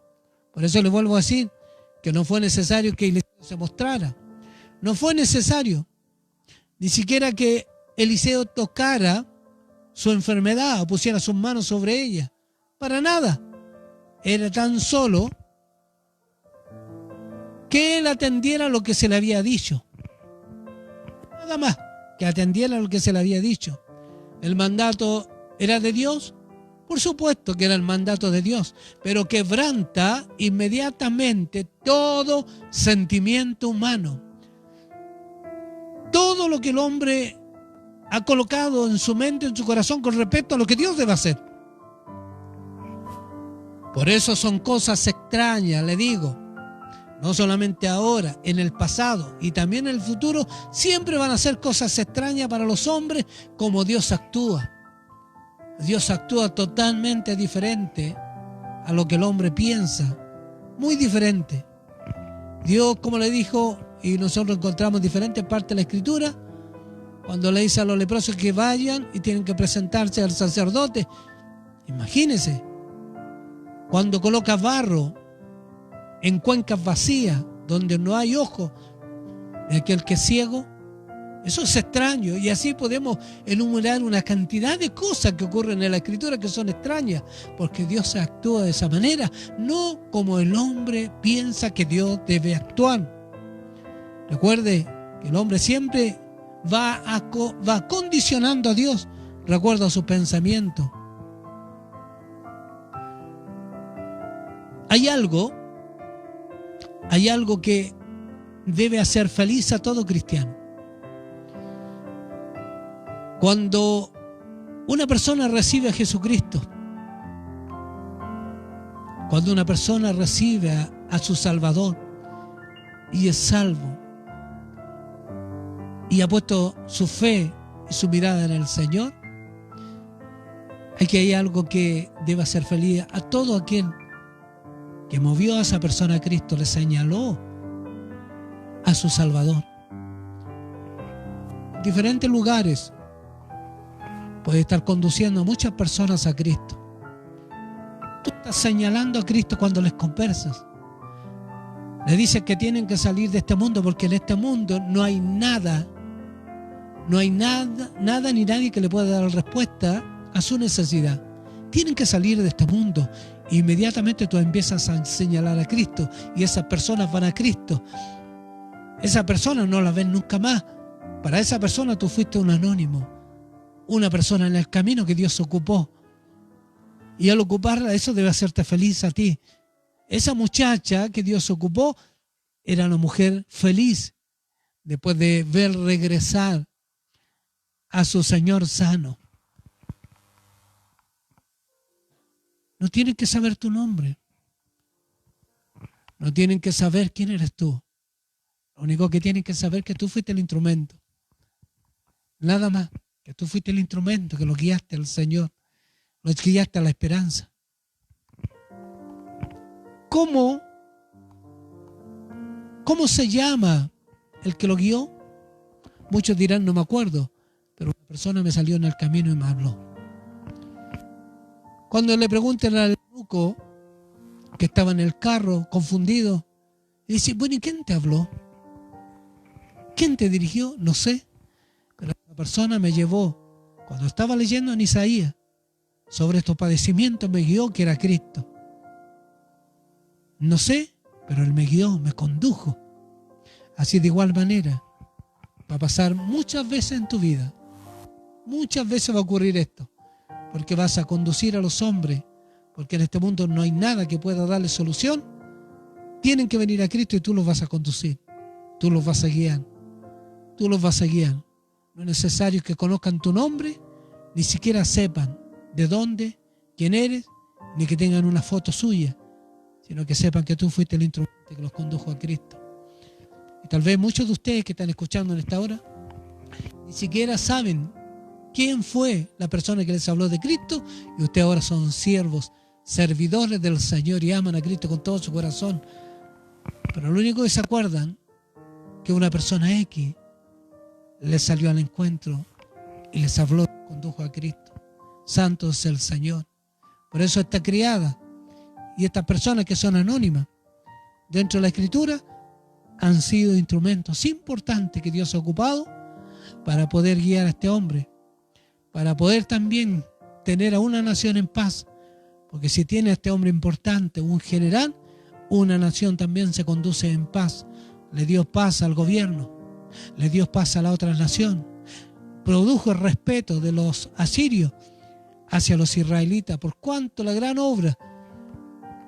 Por eso les vuelvo a decir que no fue necesario que Eliseo se mostrara. No fue necesario ni siquiera que Eliseo tocara su enfermedad o pusiera sus manos sobre ella. Para nada. Era tan solo que él atendiera lo que se le había dicho. Nada más que atendiera lo que se le había dicho. ¿El mandato era de Dios? Por supuesto que era el mandato de Dios, pero quebranta inmediatamente todo sentimiento humano. Todo lo que el hombre ha colocado en su mente, en su corazón, con respecto a lo que Dios debe hacer. Por eso son cosas extrañas, le digo. No solamente ahora, en el pasado y también en el futuro, siempre van a ser cosas extrañas para los hombres como Dios actúa. Dios actúa totalmente diferente a lo que el hombre piensa. Muy diferente. Dios, como le dijo, y nosotros encontramos diferentes partes de la Escritura, cuando le dice a los leprosos que vayan y tienen que presentarse al sacerdote. Imagínense, cuando coloca barro en cuencas vacías, donde no hay ojo de aquel que es ciego, eso es extraño. Y así podemos enumerar una cantidad de cosas que ocurren en la Escritura que son extrañas, porque Dios actúa de esa manera, no como el hombre piensa que Dios debe actuar. Recuerde que el hombre siempre va condicionando a Dios de acuerdo a su pensamiento. Hay algo que debe hacer feliz a todo cristiano. Cuando una persona recibe a Jesucristo, cuando una persona recibe a su Salvador y es salvo y ha puesto su fe y su mirada en el Señor, hay algo que debe hacer feliz a todo aquel que movió a esa persona a Cristo, le señaló a su Salvador. En diferentes lugares puede estar conduciendo a muchas personas a Cristo. Tú estás señalando a Cristo cuando les conversas. Le dices que tienen que salir de este mundo porque en este mundo no hay nada ni nadie que le pueda dar respuesta a su necesidad. Tienen que salir de este mundo. Inmediatamente tú empiezas a señalar a Cristo y esas personas van a Cristo. Esa persona no la ven nunca más. Para esa persona tú fuiste un anónimo, una persona en el camino que Dios ocupó. Y al ocuparla, eso debe hacerte feliz a ti. Esa muchacha que Dios ocupó era una mujer feliz después de ver regresar a su Señor sano. No tienen que saber tu nombre. No tienen que saber quién eres tú. Lo único que tienen que saber es que tú fuiste el instrumento. Nada más. Que tú fuiste el instrumento, que lo guiaste al Señor. Lo guiaste a la esperanza. ¿Cómo se llama el que lo guió? Muchos dirán, no me acuerdo. Pero una persona me salió en el camino y me habló. Cuando le preguntan al eunuco que estaba en el carro, confundido, y dice, bueno, ¿y quién te habló? ¿Quién te dirigió? No sé. Pero la persona me llevó, cuando estaba leyendo en Isaías, sobre estos padecimientos, me guió que era Cristo. No sé, pero Él me guió, me condujo. Así de igual manera va a pasar muchas veces en tu vida. Muchas veces va a ocurrir esto, porque vas a conducir a los hombres, porque en este mundo no hay nada que pueda darle solución. Tienen que venir a Cristo y tú los vas a conducir, tú los vas a guiar, tú los vas a guiar. No es necesario que conozcan tu nombre, ni siquiera sepan de dónde, quién eres, ni que tengan una foto suya, sino que sepan que tú fuiste el instrumento que los condujo a Cristo. Y tal vez muchos de ustedes que están escuchando en esta hora ni siquiera saben quién fue la persona que les habló de Cristo, y ustedes ahora son siervos, servidores del Señor y aman a Cristo con todo su corazón. Pero lo único que se acuerdan que una persona X les salió al encuentro y les habló, condujo a Cristo. Santo es el Señor. Por eso esta criada y estas personas que son anónimas dentro de la Escritura han sido instrumentos importantes que Dios ha ocupado para poder guiar a este hombre, para poder también tener a una nación en paz, porque si tiene a este hombre importante, un general, una nación también se conduce en paz. Le dio paz al gobierno, le dio paz a la otra nación, produjo el respeto de los asirios hacia los israelitas, por cuanto la gran obra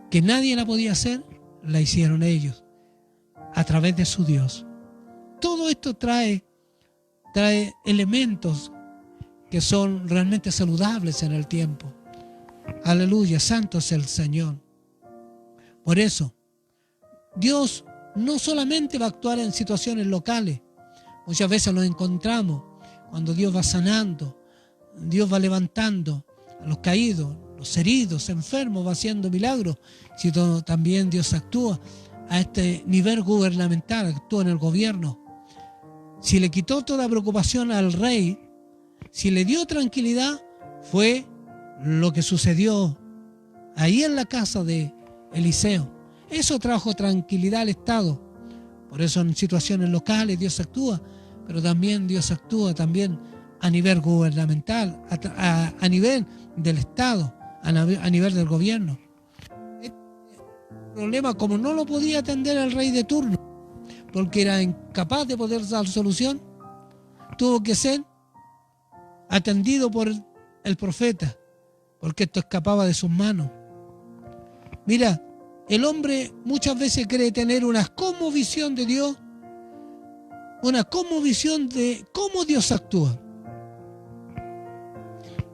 que nadie la podía hacer, la hicieron ellos a través de su Dios. Todo esto trae elementos que son realmente saludables en el tiempo. Aleluya, santo es el Señor. Por eso, Dios no solamente va a actuar en situaciones locales. Muchas veces lo encontramos cuando Dios va sanando, Dios va levantando a los caídos, los heridos, enfermos, va haciendo milagros, sino también Dios actúa a este nivel gubernamental, actúa en el gobierno. Si le quitó toda preocupación al rey, si le dio tranquilidad, fue lo que sucedió ahí en la casa de Eliseo. Eso trajo tranquilidad al Estado. Por eso en situaciones locales Dios actúa, pero también Dios actúa también a nivel gubernamental, a nivel del Estado, a nivel del gobierno. Este problema, como no lo podía atender el rey de turno, porque era incapaz de poder dar solución, tuvo que ser atendido por el profeta, porque esto escapaba de sus manos. Mira, el hombre muchas veces cree tener una cosmovisión de Dios, una cosmovisión de cómo Dios actúa.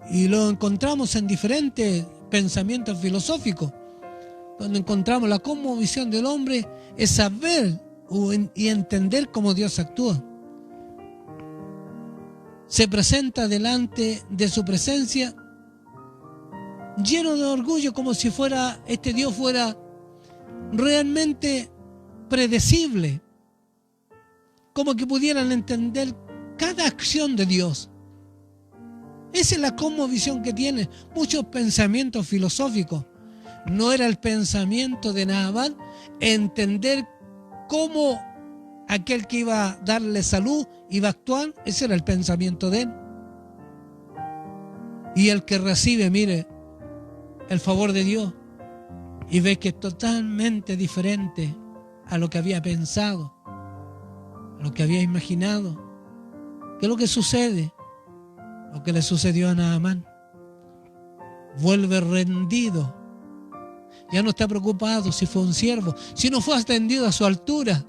Y lo encontramos en diferentes pensamientos filosóficos, donde encontramos la cosmovisión del hombre es saber y entender cómo Dios actúa. Se presenta delante de su presencia lleno de orgullo, como si fuera este Dios fuera realmente predecible, como que pudieran entender cada acción de Dios. Esa es la cosmovisión que tiene muchos pensamientos filosóficos. No era el pensamiento de Naamán entender cómo aquel que iba a darle salud iba a actuar. Ese era el pensamiento de él. Y el que recibe, mire, el favor de Dios y ve que es totalmente diferente a lo que había pensado, a lo que había imaginado. ¿Qué es lo que sucede? Lo que le sucedió a Naamán. Vuelve rendido. Ya no está preocupado si fue un siervo, si no fue atendido a su altura,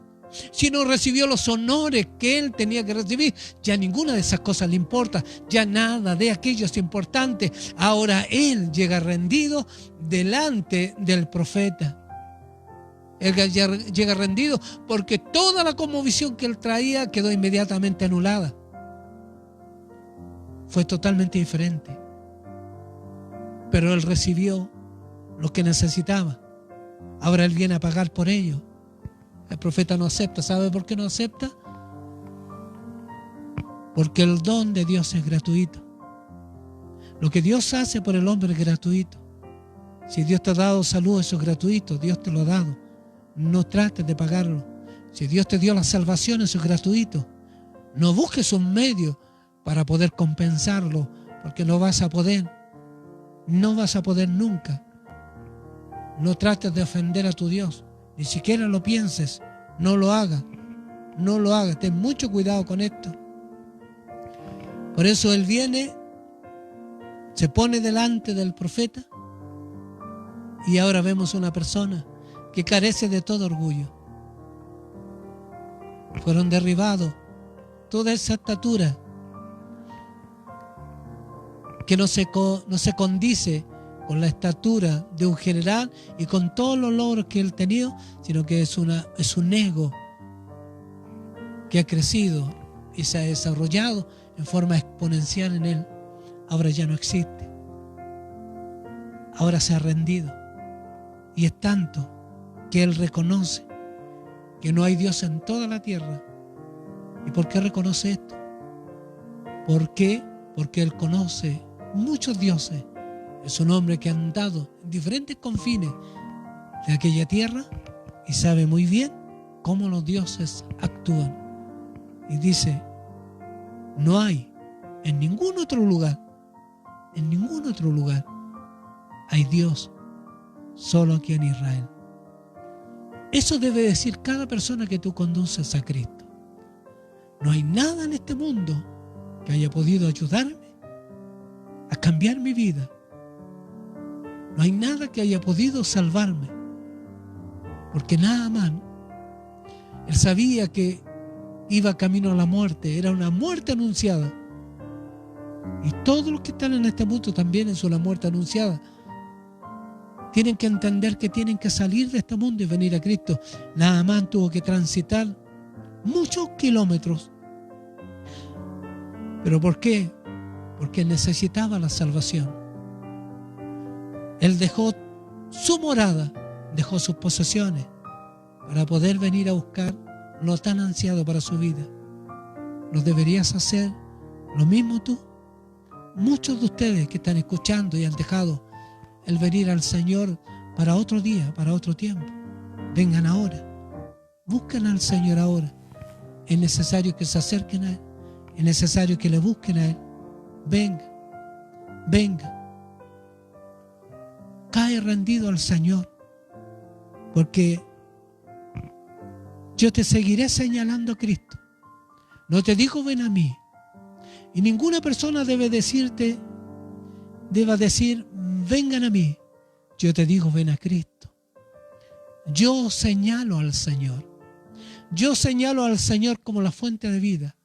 si no recibió los honores que él tenía que recibir. Ya ninguna de esas cosas le importa, ya nada de aquello es importante. Ahora él llega rendido delante del profeta. Él llega rendido porque toda la cosmovisión que él traía quedó inmediatamente anulada. Fue totalmente diferente. Pero él recibió lo que necesitaba. Ahora él viene a pagar por ello. El profeta no acepta. ¿Sabe por qué no acepta? Porque el don de Dios es gratuito. Lo que Dios hace por el hombre es gratuito. Si Dios te ha dado salud, eso es gratuito. Dios te lo ha dado. No trates de pagarlo. Si Dios te dio la salvación, eso es gratuito. No busques un medio para poder compensarlo, porque no vas a poder. No vas a poder nunca. No trates de ofender a tu Dios. Ni siquiera lo pienses. No lo hagas. No lo hagas. Ten mucho cuidado con esto. Por eso él viene, se pone delante del profeta y ahora vemos una persona que carece de todo orgullo. Fueron derribados toda esa estatura que no se condice con la estatura de un general y con todos los logros que él ha tenido, sino que es un ego que ha crecido y se ha desarrollado en forma exponencial en él. Ahora ya no existe. Ahora se ha rendido. Y es tanto que él reconoce que no hay Dios en toda la tierra. ¿Y por qué reconoce esto? ¿Por qué? Porque él conoce muchos dioses. Es un hombre que ha andado en diferentes confines de aquella tierra y sabe muy bien cómo los dioses actúan. Y dice, no hay en ningún otro lugar, hay Dios, solo aquí en Israel. Eso debe decir cada persona que tú conduces a Cristo. No hay nada en este mundo que haya podido ayudarme a cambiar mi vida. No hay nada que haya podido salvarme. Porque nada más. Él sabía que iba camino a la muerte. Era una muerte anunciada. Y todos los que están en este mundo también es una muerte anunciada. Tienen que entender que tienen que salir de este mundo y venir a Cristo. Naamán tuvo que transitar muchos kilómetros. ¿Pero por qué? Porque necesitaba la salvación. Él dejó su morada, dejó sus posesiones para poder venir a buscar lo tan ansiado para su vida. ¿No deberías hacer lo mismo tú? Muchos de ustedes que están escuchando y han dejado el venir al Señor para otro día, para otro tiempo, vengan ahora, busquen al Señor ahora. Es necesario que se acerquen a Él, es necesario que le busquen a Él. Venga, cae rendido al Señor, porque yo te seguiré señalando a Cristo. No te digo ven a mí, y ninguna persona deba decir vengan a mí. Yo te digo ven a Cristo. Yo señalo al Señor. Yo señalo al Señor como la fuente de vida,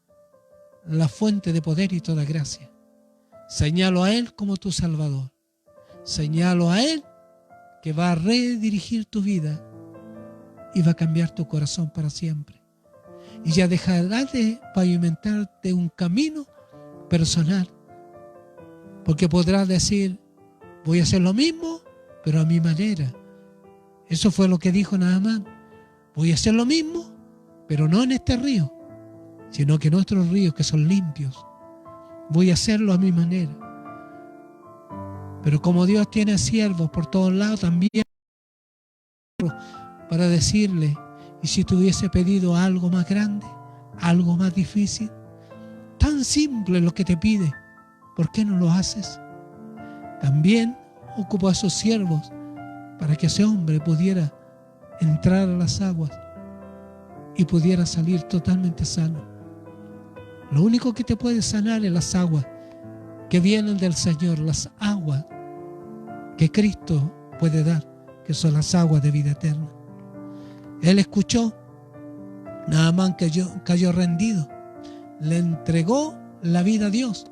la fuente de poder y toda gracia. Señalo a Él como tu Salvador. Señalo a Él que va a redirigir tu vida y va a cambiar tu corazón para siempre. Y ya dejarás de pavimentarte un camino personal, porque podrás decir, voy a hacer lo mismo, pero a mi manera. Eso fue lo que dijo Naamán. Voy a hacer lo mismo, pero no en este río, sino que en otros ríos que son limpios. Voy a hacerlo a mi manera. Pero como Dios tiene siervos por todos lados, también para decirle, y si te hubiese pedido algo más grande, algo más difícil, tan simple lo que te pide, ¿por qué no lo haces? También ocupó a sus siervos para que ese hombre pudiera entrar a las aguas y pudiera salir totalmente sano. Lo único que te puede sanar es las aguas que vienen del Señor, las aguas que Cristo puede dar, que son las aguas de vida eterna. Él escuchó, Naamán cayó rendido, le entregó la vida a Dios,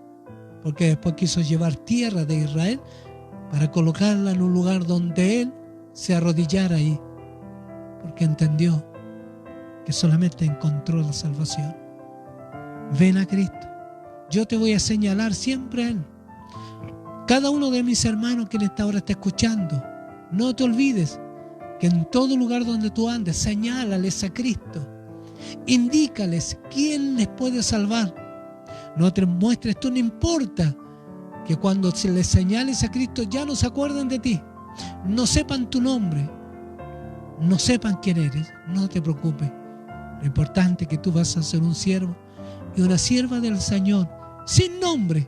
porque después quiso llevar tierra de Israel para colocarla en un lugar donde él se arrodillara ahí, porque entendió que solamente encontró la salvación. Ven a Cristo. Yo te voy a señalar siempre a Él. Cada uno de mis hermanos que en esta hora está escuchando, no te olvides que en todo lugar donde tú andes, señálales a Cristo. Indícales quién les puede salvar. No te muestres tú, no importa que cuando se les señales a Cristo ya no se acuerden de ti, no sepan tu nombre, no sepan quién eres. No te preocupes. Lo importante es que tú vas a ser un siervo y una sierva del Señor sin nombre,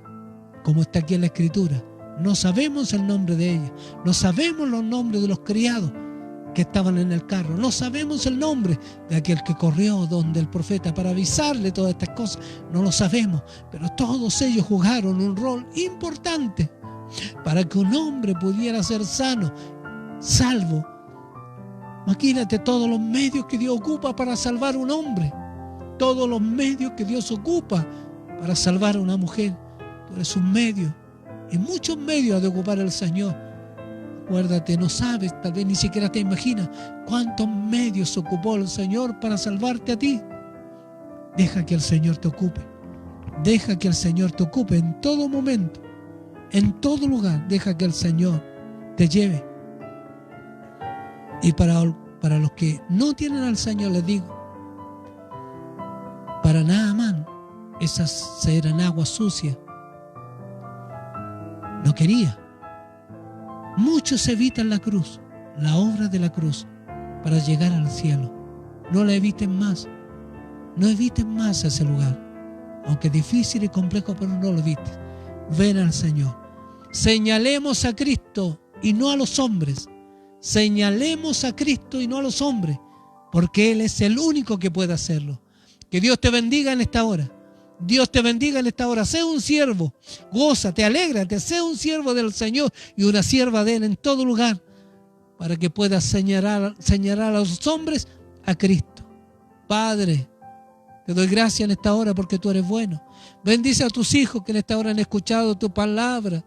como está aquí en la Escritura. No sabemos el nombre de ella, no sabemos los nombres de los criados, que estaban en el carro. No sabemos el nombre de aquel que corrió donde el profeta para avisarle todas estas cosas. No lo sabemos, pero todos ellos jugaron un rol importante para que un hombre pudiera ser sano, salvo. Imagínate todos los medios que Dios ocupa para salvar a un hombre. Todos los medios que Dios ocupa para salvar a una mujer. Tú eres un medio. Y muchos medios ha de ocupar el Señor. Acuérdate, no sabes, tal vez ni siquiera te imaginas cuántos medios ocupó el Señor para salvarte a ti. Deja que el Señor te ocupe. Deja que el Señor te ocupe en todo momento, en todo lugar. Deja que el Señor te lleve. Y para los que no tienen al Señor les digo, para Naamán, esas eran aguas sucias. No quería. Muchos evitan la cruz, la obra de la cruz, para llegar al cielo. No la eviten más. No eviten más ese lugar. Aunque es difícil y complejo, pero no lo evites. Ven al Señor. Señalemos a Cristo y no a los hombres. Señalemos a Cristo y no a los hombres, porque Él es el único que puede hacerlo. Que Dios te bendiga en esta hora. Dios te bendiga en esta hora. Sé un siervo, gózate, alégrate, sé un siervo del Señor y una sierva de Él en todo lugar, para que puedas señalar a los hombres a Cristo. Padre, te doy gracias en esta hora porque tú eres bueno. Bendice a tus hijos que en esta hora han escuchado tu palabra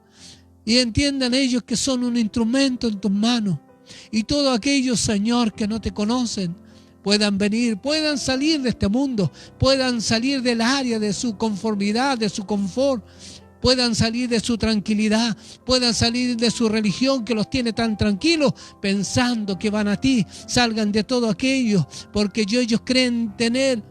y entiendan ellos que son un instrumento en tus manos. Y todos aquellos, Señor, que no te conocen, puedan venir, puedan salir de este mundo, puedan salir del área de su conformidad, de su confort, puedan salir de su tranquilidad, puedan salir de su religión que los tiene tan tranquilos, pensando que van a ti. Salgan de todo aquello, porque ellos creen tener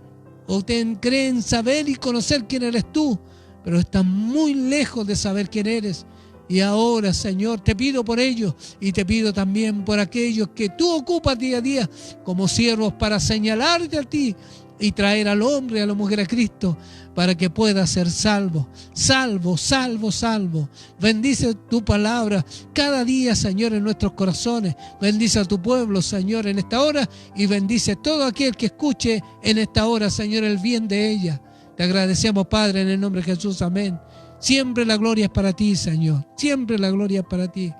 o creen saber y conocer quién eres tú, pero están muy lejos de saber quién eres. Y ahora, Señor, te pido por ellos y te pido también por aquellos que tú ocupas día a día como siervos para señalarte a ti y traer al hombre y a la mujer a Cristo para que pueda ser salvo. Salvo, salvo, salvo. Bendice tu palabra cada día, Señor, en nuestros corazones. Bendice a tu pueblo, Señor, en esta hora, y bendice todo aquel que escuche en esta hora, Señor, el bien de ella. Te agradecemos, Padre, en el nombre de Jesús. Amén. Siempre la gloria es para ti, Señor. Siempre la gloria es para ti.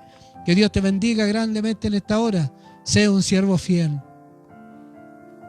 Que Dios te bendiga grandemente en esta hora. Sea un siervo fiel.